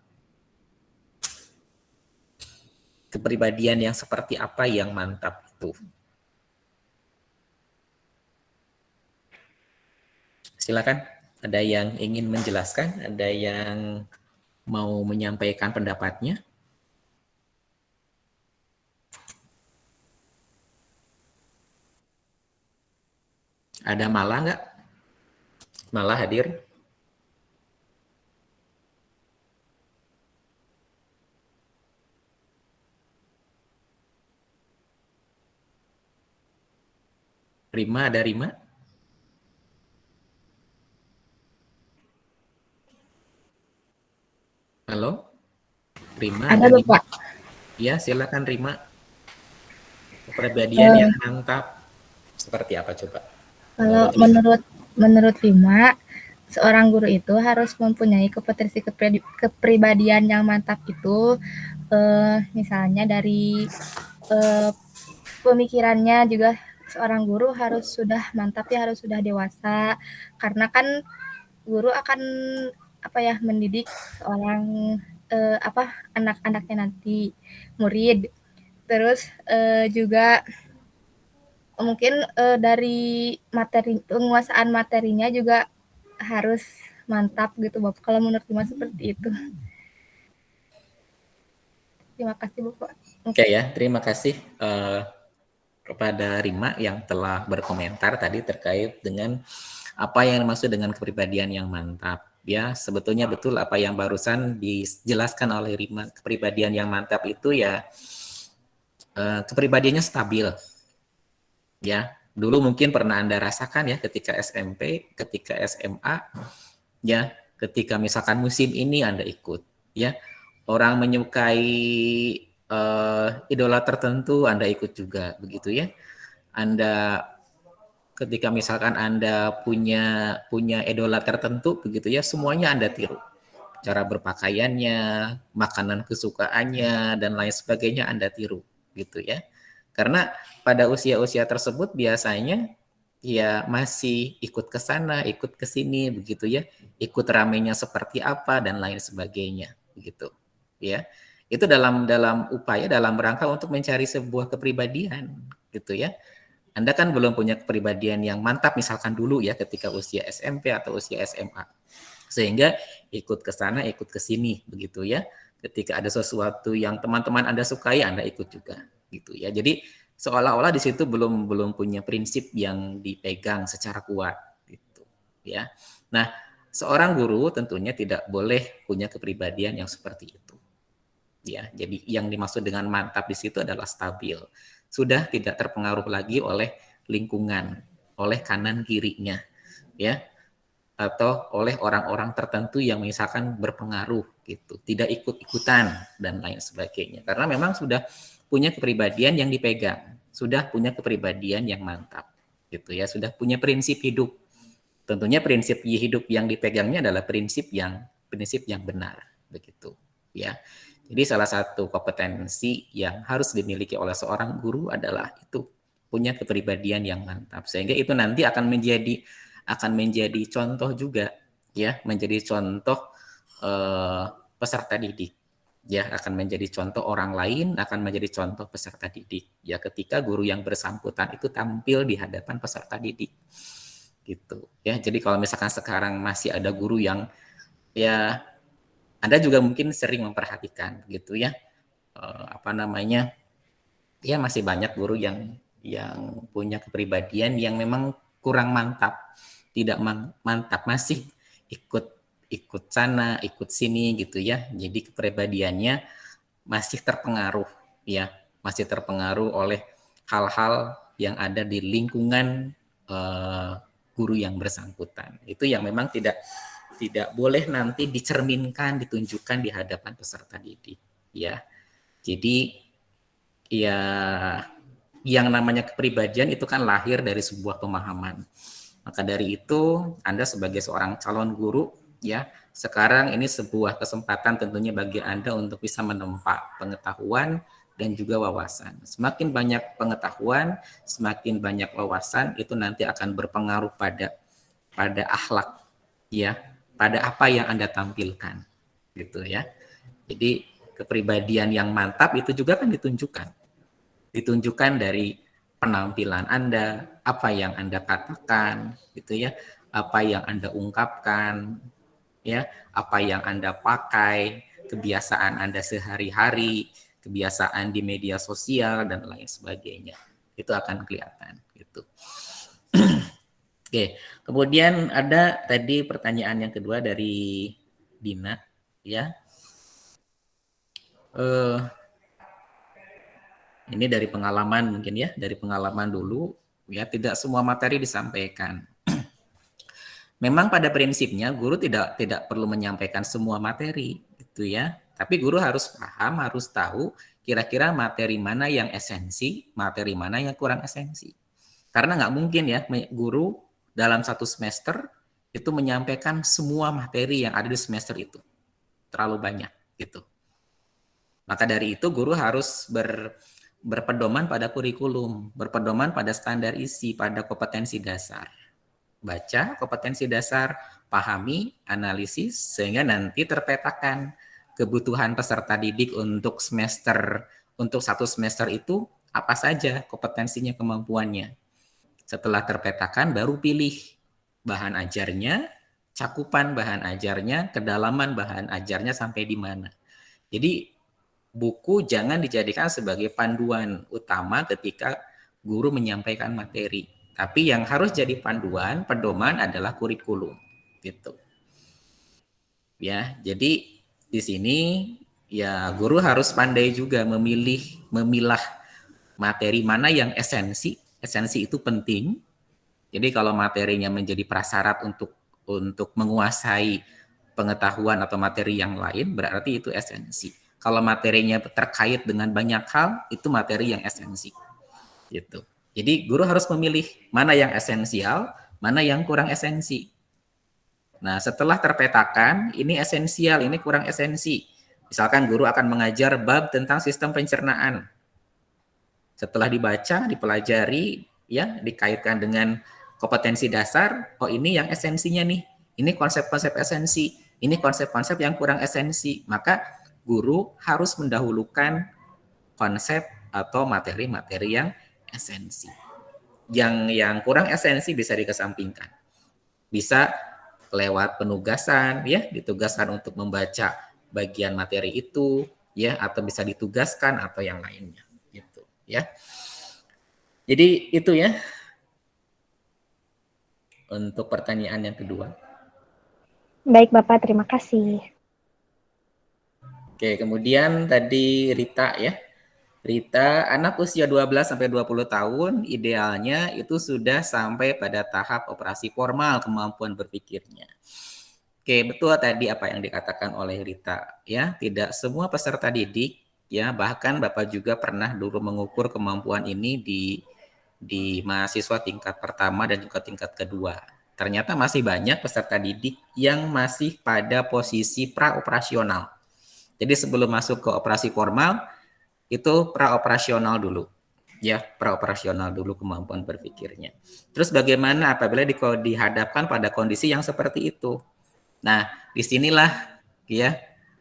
Kepribadian yang seperti apa yang mantap itu? Silakan, ada yang ingin menjelaskan? Ada yang mau menyampaikan pendapatnya? Ada Malah nggak? Malah hadir? Rima, ada Rima? Halo? Rima,
Ada
ada Rima?
Bapak.
Ya, silakan Rima. Kepribadian
Eh,
yang mantap seperti apa coba?
Kalau
Menurut Rima.
menurut Rima, seorang guru itu harus mempunyai kompetensi kepribadian yang mantap itu, misalnya dari eh, pemikirannya juga seorang guru harus sudah mantap ya, harus sudah dewasa, karena kan guru akan apa ya, mendidik seorang anak-anaknya nanti, murid. Terus juga mungkin dari penguasaan materinya juga harus mantap gitu Bapak. Kalau menurut Mas seperti itu. Terima kasih Bapak.
Oke ya, terima kasih kepada Rima yang telah berkomentar tadi terkait dengan apa yang dimaksud dengan kepribadian yang mantap. Ya, sebetulnya betul apa yang barusan dijelaskan oleh Rima. Kepribadian yang mantap itu ya kepribadiannya stabil. Ya, dulu mungkin pernah Anda rasakan ya ketika SMP, ketika SMA, ya, ketika misalkan musim ini Anda ikut, ya. Orang menyukai idola tertentu Anda ikut juga, begitu ya. Anda ketika misalkan Anda punya idola tertentu begitu ya, semuanya Anda tiru. Cara berpakaiannya, makanan kesukaannya dan lain sebagainya Anda tiru gitu ya. Karena pada usia-usia tersebut biasanya ya masih ikut ke sana, ikut ke sini begitu ya, ikut ramenya seperti apa dan lain sebagainya begitu. Ya. Itu dalam upaya dalam rangka untuk mencari sebuah kepribadian gitu ya. Anda kan belum punya kepribadian yang mantap misalkan dulu ya ketika usia SMP atau usia SMA. Sehingga ikut ke sana, ikut ke sini begitu ya. Ketika ada sesuatu yang teman-teman Anda sukai, Anda ikut juga gitu ya. Jadi seolah-olah di situ belum punya prinsip yang dipegang secara kuat gitu ya. Nah, seorang guru tentunya tidak boleh punya kepribadian yang seperti itu. Ya, jadi yang dimaksud dengan mantap di situ adalah stabil. Sudah tidak terpengaruh lagi oleh lingkungan, oleh kanan kirinya, ya, atau oleh orang-orang tertentu yang misalkan berpengaruh gitu, tidak ikut-ikutan dan lain sebagainya. Karena memang sudah punya kepribadian yang dipegang, sudah punya kepribadian yang mantap, gitu ya, sudah punya prinsip hidup. Tentunya prinsip hidup yang dipegangnya adalah prinsip yang benar, begitu, ya. Jadi salah satu kompetensi yang harus dimiliki oleh seorang guru adalah itu punya kepribadian yang mantap sehingga itu nanti akan menjadi contoh juga ya menjadi contoh peserta didik ya akan menjadi contoh orang lain akan menjadi contoh peserta didik ya ketika guru yang bersangkutan itu tampil di hadapan peserta didik gitu ya jadi kalau misalkan sekarang masih ada guru yang ya Anda juga mungkin sering memperhatikan gitu ya ya masih banyak guru yang punya kepribadian yang memang kurang mantap tidak mantap masih ikut ikut sana ikut sini gitu ya jadi kepribadiannya masih terpengaruh ya masih terpengaruh oleh hal-hal yang ada di lingkungan guru yang bersangkutan itu yang memang tidak boleh nanti dicerminkan ditunjukkan di hadapan peserta didik ya jadi ya yang namanya kepribadian itu kan lahir dari sebuah pemahaman. Maka dari itu, Anda sebagai seorang calon guru, ya, sekarang ini sebuah kesempatan tentunya bagi Anda untuk bisa menempa pengetahuan dan juga wawasan. Semakin banyak pengetahuan, semakin banyak wawasan, itu nanti akan berpengaruh pada akhlak, ya, pada apa yang Anda tampilkan, gitu ya. Jadi kepribadian yang mantap itu juga kan ditunjukkan dari penampilan Anda, apa yang Anda katakan, gitu ya, apa yang Anda ungkapkan, ya, apa yang Anda pakai, kebiasaan Anda sehari-hari, kebiasaan di media sosial dan lain sebagainya. Itu akan kelihatan, gitu. Oke, kemudian ada tadi pertanyaan yang kedua dari Dina, ya. Ini dari pengalaman mungkin ya, dari pengalaman dulu Ya, tidak semua materi disampaikan. Memang pada prinsipnya guru tidak perlu menyampaikan semua materi, gitu ya. Tapi guru harus paham, harus tahu kira-kira materi mana yang esensi, materi mana yang kurang esensi. Karena nggak mungkin ya guru dalam satu semester itu menyampaikan semua materi yang ada di semester itu. Terlalu banyak, gitu. Maka dari itu guru harus berpedoman pada kurikulum, berpedoman pada standar isi, pada kompetensi dasar. Baca kompetensi dasar, pahami, analisis, sehingga nanti terpetakan kebutuhan peserta didik untuk satu semester itu apa saja kompetensinya, kemampuannya. Setelah terpetakan, baru pilih bahan ajarnya, cakupan bahan ajarnya, kedalaman bahan ajarnya sampai di mana. Jadi buku jangan dijadikan sebagai panduan utama ketika guru menyampaikan materi. Tapi yang harus jadi panduan, pedoman adalah kurikulum, gitu. Ya, jadi di sini ya guru harus pandai juga memilah materi mana yang esensi. Esensi itu penting. Jadi kalau materinya menjadi prasyarat untuk menguasai pengetahuan atau materi yang lain, berarti itu esensi. Kalau materinya terkait dengan banyak hal, itu materi yang esensi, gitu. Jadi guru harus memilih mana yang esensial, mana yang kurang esensi. Nah, setelah terpetakan, ini esensial, ini kurang esensi. Misalkan guru akan mengajar bab tentang sistem pencernaan. Setelah dibaca, dipelajari, ya, dikaitkan dengan kompetensi dasar, oh ini yang esensinya nih. Ini konsep-konsep esensi, ini konsep-konsep yang kurang esensi. Maka guru harus mendahulukan konsep atau materi-materi yang esensi. Yang kurang esensi bisa dikesampingkan. Bisa lewat penugasan, ya, ditugaskan untuk membaca bagian materi itu, ya, atau bisa ditugaskan atau yang lainnya, gitu, ya. Jadi itu ya untuk pertanyaan yang kedua.
Baik Bapak, terima kasih.
Oke, kemudian tadi Rita ya. Rita, anak usia 12 sampai 20 tahun idealnya itu sudah sampai pada tahap operasi formal kemampuan berpikirnya. Oke, betul tadi apa yang dikatakan oleh Rita ya. Tidak semua peserta didik ya, bahkan Bapak juga pernah dulu mengukur kemampuan ini di mahasiswa tingkat pertama dan juga tingkat kedua. Ternyata masih banyak peserta didik yang masih pada posisi praoperasional. Jadi sebelum masuk ke operasi formal, itu praoperasional dulu. Ya, praoperasional dulu kemampuan berpikirnya. Terus bagaimana apabila dihadapkan pada kondisi yang seperti itu? Nah, disinilah ya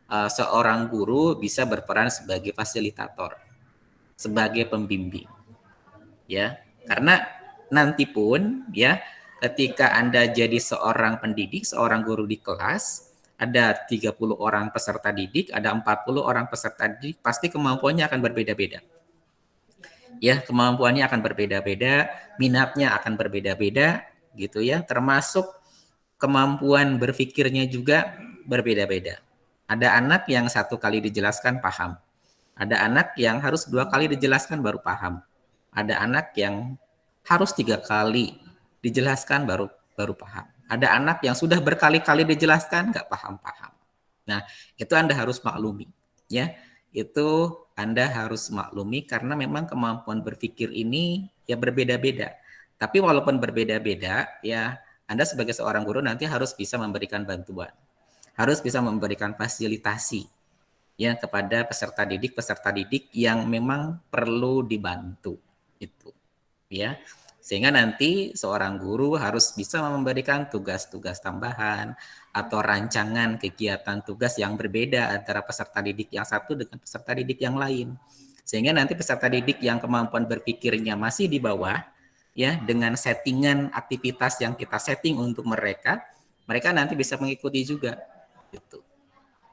seorang guru bisa berperan sebagai fasilitator, sebagai pembimbing. Ya, karena nanti pun ya ketika Anda jadi seorang pendidik, seorang guru di kelas, ada 30 orang peserta didik, ada 40 orang peserta didik, pasti kemampuannya akan berbeda-beda. Ya, kemampuannya akan berbeda-beda, minatnya akan berbeda-beda, gitu ya, termasuk kemampuan berpikirnya juga berbeda-beda. Ada anak yang satu kali dijelaskan paham, ada anak yang harus 2 kali dijelaskan baru paham, ada anak yang harus 3 kali dijelaskan baru paham. Ada anak yang sudah berkali-kali dijelaskan nggak paham-paham. Nah, itu Anda harus maklumi, ya. Itu Anda harus maklumi karena memang kemampuan berpikir ini ya berbeda-beda. Tapi walaupun berbeda-beda, ya Anda sebagai seorang guru nanti harus bisa memberikan bantuan, harus bisa memberikan fasilitasi ya kepada peserta didik yang memang perlu dibantu itu, ya. Sehingga nanti seorang guru harus bisa memberikan tugas-tugas tambahan atau rancangan kegiatan tugas yang berbeda antara peserta didik yang satu dengan peserta didik yang lain. Sehingga nanti peserta didik yang kemampuan berpikirnya masih di bawah, ya dengan settingan aktivitas yang kita setting untuk mereka nanti bisa mengikuti juga, gitu.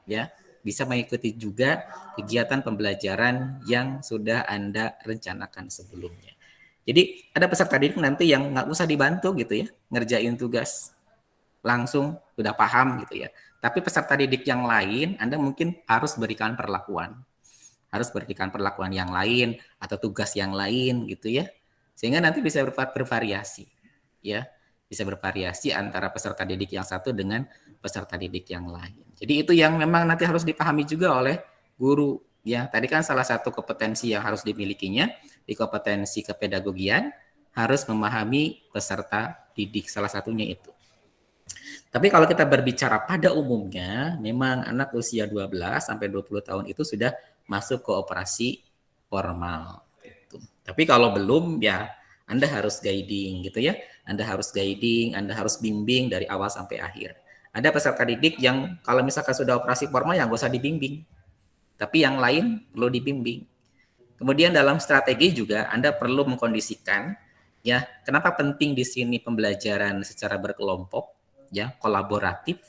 Ya, bisa mengikuti juga kegiatan pembelajaran yang sudah Anda rencanakan sebelumnya. Jadi ada peserta didik nanti yang nggak usah dibantu gitu ya, ngerjain tugas langsung sudah paham gitu ya. Tapi peserta didik yang lain, Anda mungkin harus berikan perlakuan yang lain atau tugas yang lain gitu ya, Sehingga nanti bisa bervariasi, ya, bisa bervariasi antara peserta didik yang satu dengan peserta didik yang lain. Jadi itu yang memang nanti harus dipahami juga oleh guru, ya. Tadi kan salah satu kompetensi yang harus dimilikinya di kompetensi kepedagogian harus memahami peserta didik, salah satunya itu. Tapi kalau kita berbicara pada umumnya, memang anak usia 12 sampai 20 tahun itu sudah masuk ke operasi formal. Gitu. Tapi kalau belum, ya Anda harus guiding gitu ya. Anda harus guiding, Anda harus bimbing dari awal sampai akhir. Ada peserta didik yang kalau misalkan sudah operasi formal, yang nggak usah dibimbing. Tapi yang lain perlu dibimbing. Kemudian dalam strategi juga Anda perlu mengkondisikan, ya, kenapa penting di sini pembelajaran secara berkelompok, ya, kolaboratif,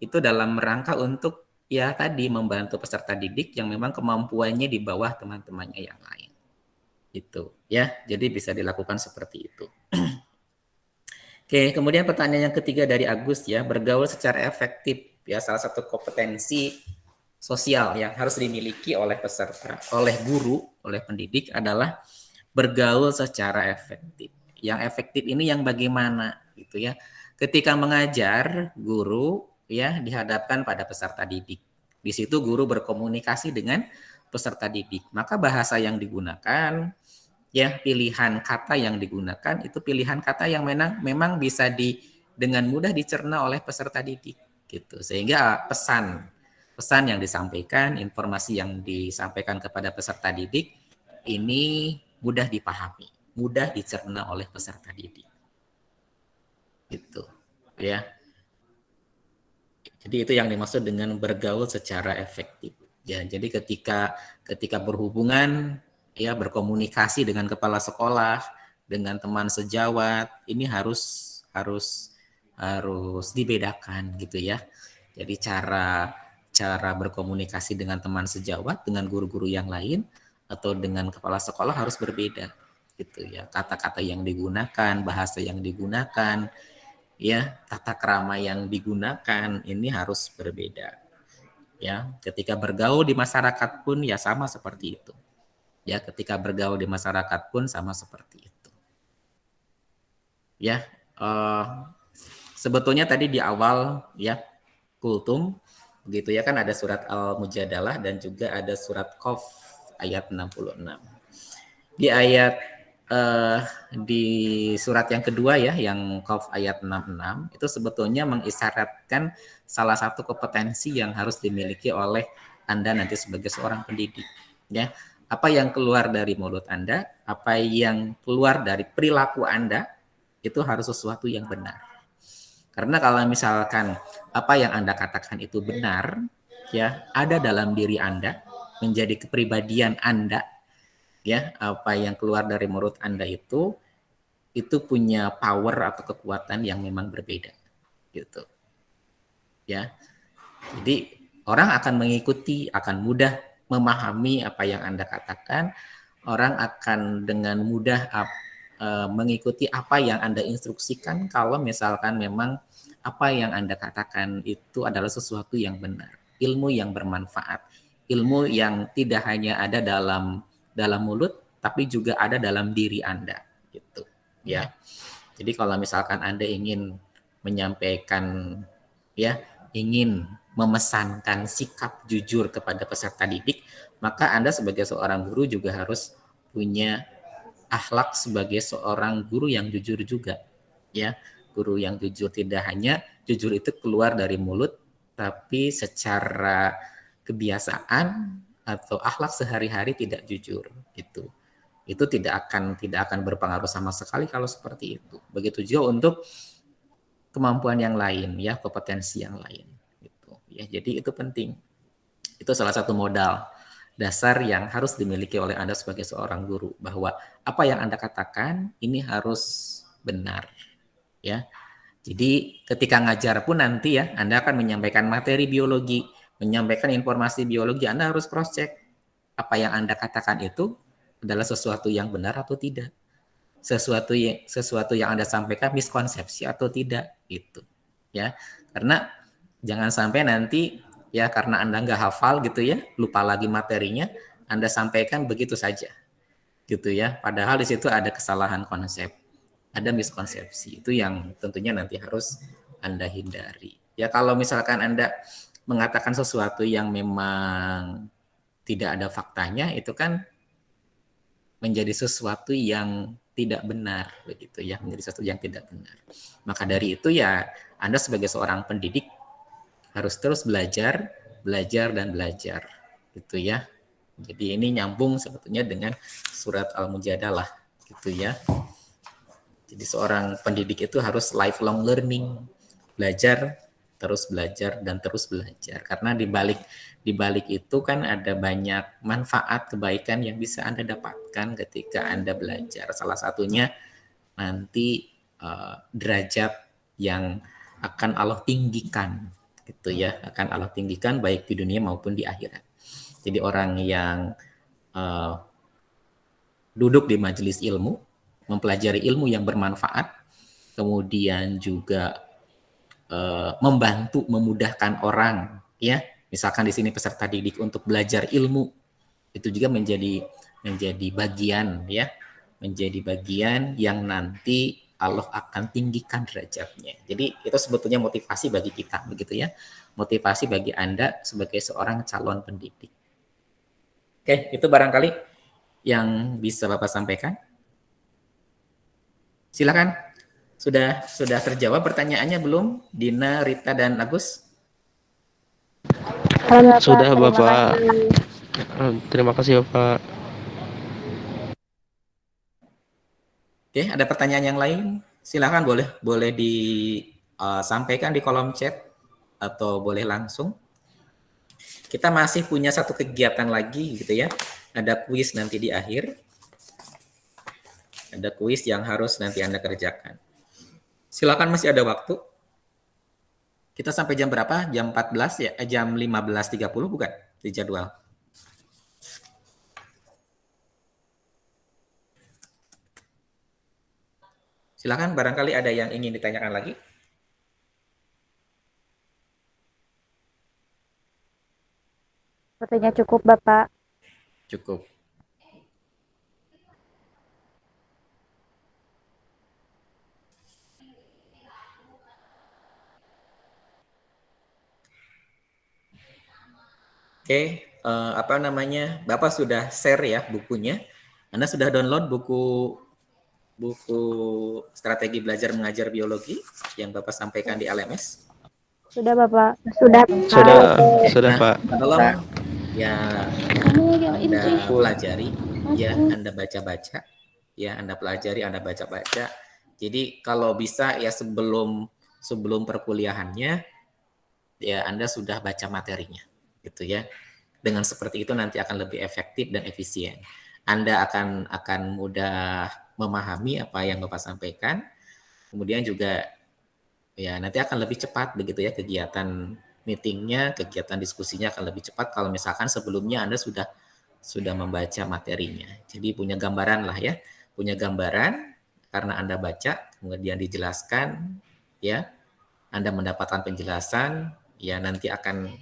itu dalam rangka untuk ya tadi membantu peserta didik yang memang kemampuannya di bawah teman-temannya yang lain. Itu, ya. Jadi bisa dilakukan seperti itu. Oke, kemudian pertanyaan yang ketiga dari Agus, ya, bergaul secara efektif, ya, salah satu kompetensi sosial yang harus dimiliki oleh peserta, oleh guru, oleh pendidik adalah bergaul secara efektif. Yang efektif ini yang bagaimana, gitu ya. Ketika mengajar, guru ya dihadapkan pada peserta didik. Di situ guru berkomunikasi dengan peserta didik. Maka bahasa yang digunakan, ya, pilihan kata yang digunakan itu pilihan kata yang memang bisa dengan mudah dicerna oleh peserta didik, gitu. Sehingga pesan yang disampaikan, informasi yang disampaikan kepada peserta didik ini mudah dipahami, mudah dicerna oleh peserta didik. Gitu, ya. Jadi itu yang dimaksud dengan bergaul secara efektif. Ya, jadi ketika berhubungan, ya, berkomunikasi dengan kepala sekolah, dengan teman sejawat, ini harus dibedakan gitu ya. Jadi cara berkomunikasi dengan teman sejawat, dengan guru-guru yang lain, atau dengan kepala sekolah harus berbeda gitu ya. Kata-kata yang digunakan, bahasa yang digunakan, ya, tata krama yang digunakan ini harus berbeda. Ya, ketika bergaul di masyarakat pun ya sama seperti itu. Ya, ketika bergaul di masyarakat pun sama seperti itu. Ya, sebetulnya tadi di awal ya kultum begitu ya, kan ada surat Al-Mujadalah dan juga ada surat Qaf ayat 66. Di ayat di surat yang kedua ya, yang Qaf ayat 66 itu sebetulnya mengisyaratkan salah satu kompetensi yang harus dimiliki oleh Anda nanti sebagai seorang pendidik, ya. Apa yang keluar dari mulut Anda, apa yang keluar dari perilaku Anda itu harus sesuatu yang benar. Karena kalau misalkan apa yang Anda katakan itu benar, ya, ada dalam diri Anda, menjadi kepribadian Anda, ya, apa yang keluar dari mulut Anda itu punya power atau kekuatan yang memang berbeda, gitu. Ya. Jadi orang akan mengikuti, akan mudah memahami apa yang Anda katakan, orang akan dengan mudah mengikuti apa yang Anda instruksikan kalau misalkan memang apa yang Anda katakan itu adalah sesuatu yang benar, ilmu yang bermanfaat, ilmu yang tidak hanya ada dalam mulut tapi juga ada dalam diri Anda, gitu ya. Jadi kalau misalkan Anda ingin menyampaikan, ya, ingin memesankan sikap jujur kepada peserta didik, maka Anda sebagai seorang guru juga harus punya akhlak sebagai seorang guru yang jujur juga, ya. Guru yang jujur tidak hanya jujur itu keluar dari mulut, tapi secara kebiasaan atau akhlak sehari-hari tidak jujur, gitu. Itu tidak akan berpengaruh sama sekali kalau seperti itu. Begitu juga untuk kemampuan yang lain, ya, kompetensi yang lain. Ya, jadi itu penting. Itu salah satu modal dasar yang harus dimiliki oleh Anda sebagai seorang guru, bahwa apa yang Anda katakan ini harus benar, ya. Jadi ketika ngajar pun nanti ya, Anda akan menyampaikan materi biologi, menyampaikan informasi biologi, Anda harus cross check apa yang Anda katakan itu adalah sesuatu yang benar atau tidak. Sesuatu yang Anda sampaikan miskonsepsi atau tidak, gitu. Ya. Karena jangan sampai nanti ya karena Anda nggak hafal gitu ya, lupa lagi materinya, Anda sampaikan begitu saja. gitu ya. Padahal di situ ada kesalahan konsep, ada miskonsepsi. Itu yang tentunya nanti harus Anda hindari. Ya kalau misalkan Anda mengatakan sesuatu yang memang tidak ada faktanya, itu kan menjadi sesuatu yang tidak benar begitu ya, menjadi sesuatu yang tidak benar. Maka dari itu ya Anda sebagai seorang pendidik harus terus belajar, belajar dan belajar gitu ya. Jadi ini nyambung sebetulnya dengan surat Al-Mujadalah gitu ya. Jadi seorang pendidik itu harus lifelong learning, belajar, terus belajar dan terus belajar. Karena di balik itu kan ada banyak manfaat kebaikan yang bisa Anda dapatkan ketika Anda belajar. Salah satunya nanti derajat yang akan Allah tinggikan gitu ya, akan Allah tinggikan baik di dunia maupun di akhirat. Jadi orang yang duduk di majelis ilmu, mempelajari ilmu yang bermanfaat, kemudian juga membantu memudahkan orang, ya. Misalkan di sini peserta didik untuk belajar ilmu, itu juga menjadi bagian ya, menjadi bagian yang nanti Allah akan tinggikan derajatnya. Jadi itu sebetulnya motivasi bagi kita begitu ya. Motivasi bagi Anda sebagai seorang calon pendidik. Oke, itu barangkali yang bisa Bapak sampaikan. Silakan. Sudah terjawab pertanyaannya belum? Dina, Rita dan Agus?
Sudah Bapak. Terima kasih Bapak.
Oke, ada pertanyaan yang lain? Silakan, boleh disampaikan di kolom chat atau boleh langsung. Kita masih punya satu kegiatan lagi gitu ya. Ada kuis nanti di akhir. Ada kuis yang harus nanti Anda kerjakan. Silakan, masih ada waktu. Kita sampai jam berapa? Jam 14 ya? Jam 15.30 bukan? Di jadwal. Silakan, barangkali ada yang ingin ditanyakan lagi.
Sepertinya cukup, Bapak.
Cukup. Oke, apa namanya? Bapak sudah share ya bukunya. Anda sudah download buku strategi belajar mengajar biologi yang Bapak sampaikan di LMS?
Sudah, Bapak. Sudah.
Sudah Pak.
Tolong ya Anda pelajari, ya Anda baca-baca, ya Anda pelajari, Anda baca-baca. Jadi kalau bisa ya sebelum perkuliahannya ya Anda sudah baca materinya, gitu ya. Dengan seperti itu nanti akan lebih efektif dan efisien. Anda akan mudah memahami apa yang Bapak sampaikan. Kemudian juga ya nanti akan lebih cepat begitu ya kegiatan meetingnya, kegiatan diskusinya akan lebih cepat kalau misalkan sebelumnya Anda sudah membaca materinya. Jadi punya gambaran lah ya, punya gambaran karena Anda baca, kemudian dijelaskan ya, Anda mendapatkan penjelasan, ya nanti akan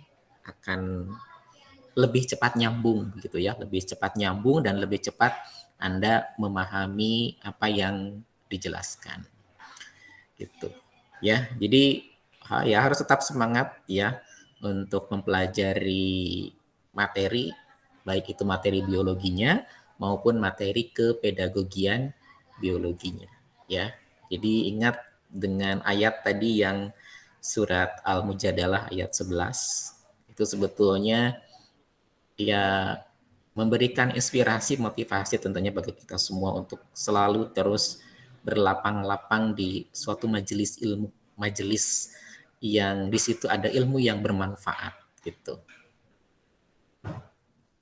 lebih cepat nyambung gitu ya, lebih cepat nyambung dan lebih cepat Anda memahami apa yang dijelaskan. Gitu. Ya, jadi ya harus tetap semangat ya untuk mempelajari materi, baik itu materi biologinya maupun materi kepedagogian biologinya ya. Jadi ingat dengan ayat tadi yang surat Al-Mujadalah ayat 11 itu sebetulnya ya memberikan inspirasi, motivasi tentunya bagi kita semua untuk selalu terus berlapang-lapang di suatu majelis ilmu, majelis yang di situ ada ilmu yang bermanfaat gitu.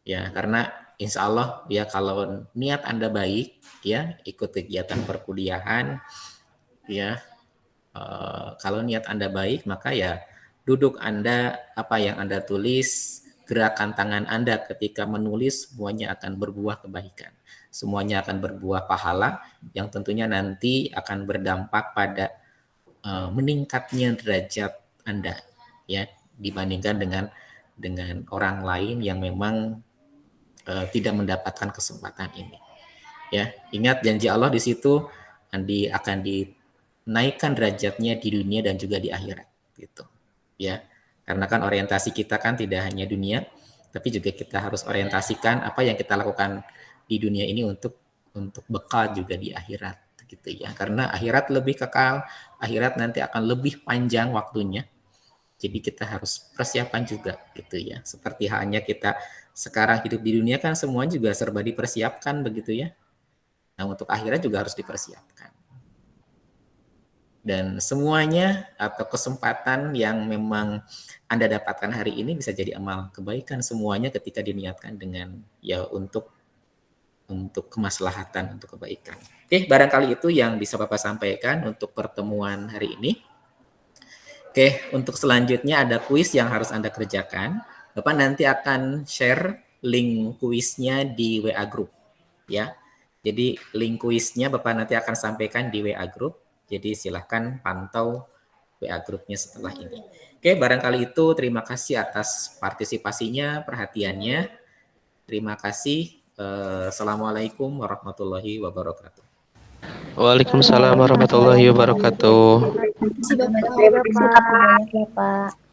Ya, karena insya Allah ya kalau niat Anda baik ya ikut kegiatan perkuliahan ya kalau niat Anda baik maka ya duduk Anda apa yang Anda tulis, gerakan tangan Anda ketika menulis semuanya akan berbuah kebaikan. Semuanya akan berbuah pahala yang tentunya nanti akan berdampak pada meningkatnya derajat Anda ya dibandingkan dengan orang lain yang memang tidak mendapatkan kesempatan ini. Ya, ingat janji Allah di situ akan dinaikkan derajatnya di dunia dan juga di akhirat gitu. Ya. Karena kan orientasi kita kan tidak hanya dunia, tapi juga kita harus orientasikan apa yang kita lakukan di dunia ini untuk bekal juga di akhirat gitu ya. Karena akhirat lebih kekal, akhirat nanti akan lebih panjang waktunya. Jadi kita harus persiapan juga gitu ya. Seperti halnya kita sekarang hidup di dunia kan semua juga serba dipersiapkan begitu ya. Nah, untuk akhirat juga harus dipersiapkan. Dan semuanya atau kesempatan yang memang Anda dapatkan hari ini bisa jadi amal kebaikan semuanya ketika diniatkan dengan ya untuk kemaslahatan, untuk kebaikan. Oke, barangkali itu yang bisa Bapak sampaikan untuk pertemuan hari ini. Oke, untuk selanjutnya ada kuis yang harus Anda kerjakan. Bapak nanti akan share link kuisnya di WA Group. Ya, jadi link kuisnya Bapak nanti akan sampaikan di WA Group. Jadi silahkan pantau WA Grupnya setelah ini. Oke, barangkali itu terima kasih atas partisipasinya, perhatiannya. Terima kasih. Assalamualaikum warahmatullahi wabarakatuh.
Waalaikumsalam warahmatullahi wabarakatuh.
Terima kasih Bapak.
Terima kasih, Bapak.
Ya, Pak.